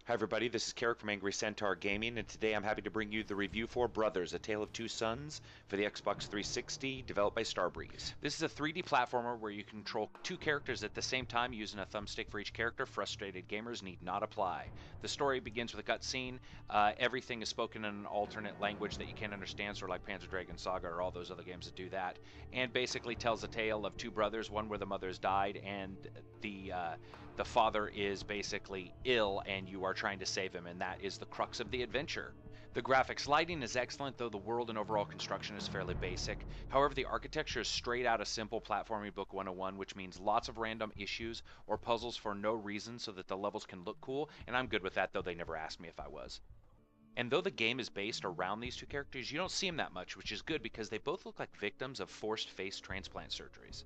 Hi everybody, this is Carrick from Angry Centaur Gaming, and today I'm happy to bring you the review for Brothers, A Tale of Two Sons for the Xbox 360, developed by Starbreeze. This is a 3D platformer where you control two characters at the same time using a thumbstick for each character. Frustrated gamers need not apply. The story begins with a cutscene. Everything is spoken in an alternate language that you can't understand, sort of like Panzer Dragoon Saga or all those other games that do that, and basically tells a tale of two brothers, one where the mother has died and the father is basically ill and you are trying to save him, and that is the crux of the adventure. The graphics lighting is excellent, though the world and overall construction is fairly basic. However, the architecture is straight out of simple platforming book 101, which means lots of random issues or puzzles for no reason so that the levels can look cool, and I'm good with that, though they never asked me if I was. And though the game is based around these two characters, you don't see them that much, which is good because they both look like victims of forced face transplant surgeries.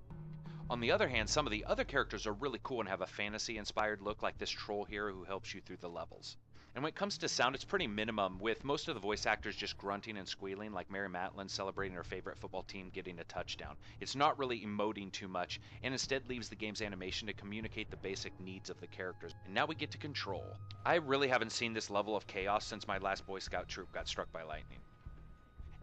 On the other hand, some of the other characters are really cool and have a fantasy-inspired look, like this troll here who helps you through the levels. And when it comes to sound, it's pretty minimum, with most of the voice actors just grunting and squealing, like Mary Matlin celebrating her favorite football team getting a touchdown. It's not really emoting too much, and instead leaves the game's animation to communicate the basic needs of the characters. And now we get to control. I really haven't seen this level of chaos since my last Boy Scout troop got struck by lightning.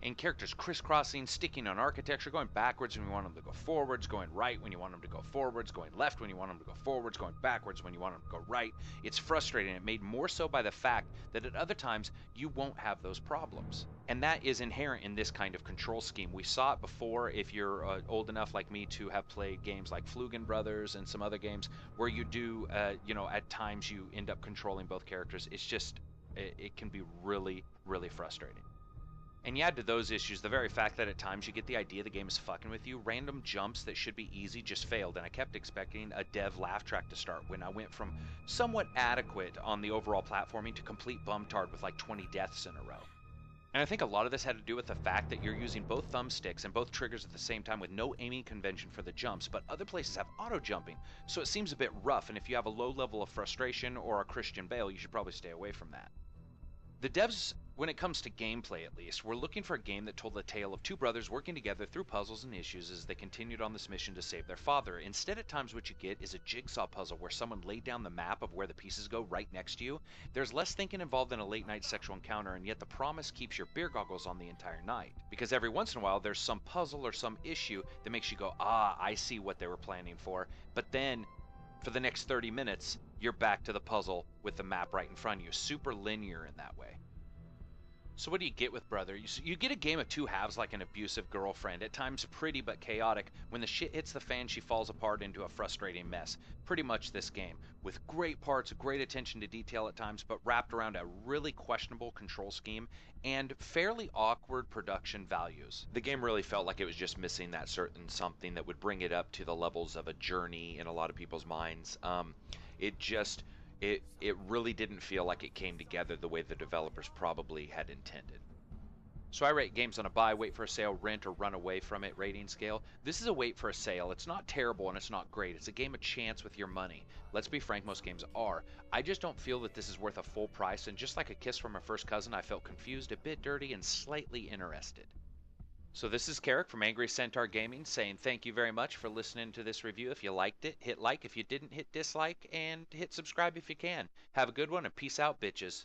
And characters crisscrossing, sticking on architecture, going backwards when you want them to go forwards, going right when you want them to go forwards, going left when you want them to go forwards, going backwards when you want them to go right. It's frustrating, and made more so by the fact that at other times you won't have those problems. And that is inherent in this kind of control scheme. We saw it before if you're old enough like me to have played games like Flugen Brothers and some other games where you do, at times you end up controlling both characters. It's just, it can be really, really frustrating. And you add to those issues the very fact that at times you get the idea the game is fucking with you. Random jumps that should be easy just failed, and I kept expecting a dev laugh track to start when I went from somewhat adequate on the overall platforming to complete bumtard with like 20 deaths in a row. And I think a lot of this had to do with the fact that you're using both thumbsticks and both triggers at the same time with no aiming convention for the jumps, but other places have auto jumping, so it seems a bit rough, and if you have a low level of frustration or a Christian Bale, you should probably stay away from that. The devs, when it comes to gameplay at least, were looking for a game that told the tale of two brothers working together through puzzles and issues as they continued on this mission to save their father. Instead, at times what you get is a jigsaw puzzle where someone laid down the map of where the pieces go right next to you. There's less thinking involved than a late night sexual encounter, and yet the promise keeps your beer goggles on the entire night. Because every once in a while there's some puzzle or some issue that makes you go, ah, I see what they were planning for. But then for the next 30 minutes, you're back to the puzzle with the map right in front of you. Super linear in that way. So what do you get with Brother? You get a game of two halves like an abusive girlfriend, at times pretty but chaotic. When the shit hits the fan, she falls apart into a frustrating mess. Pretty much this game, with great parts, great attention to detail at times, but wrapped around a really questionable control scheme and fairly awkward production values. The game really felt like it was just missing that certain something that would bring it up to the levels of a journey in a lot of people's minds. It really didn't feel like it came together the way the developers probably had intended. So I rate games on a buy, wait for a sale, rent, or run away from it rating scale. This is a wait for a sale. It's not terrible and it's not great. It's a game of chance with your money. Let's be frank, most games are. I just don't feel that this is worth a full price, and just like a kiss from a first cousin, I felt confused, a bit dirty, and slightly interested. So this is Carrick from Angry Centaur Gaming saying thank you very much for listening to this review. If you liked it, hit like. If you didn't, hit dislike, and hit subscribe if you can. Have a good one, and peace out, bitches.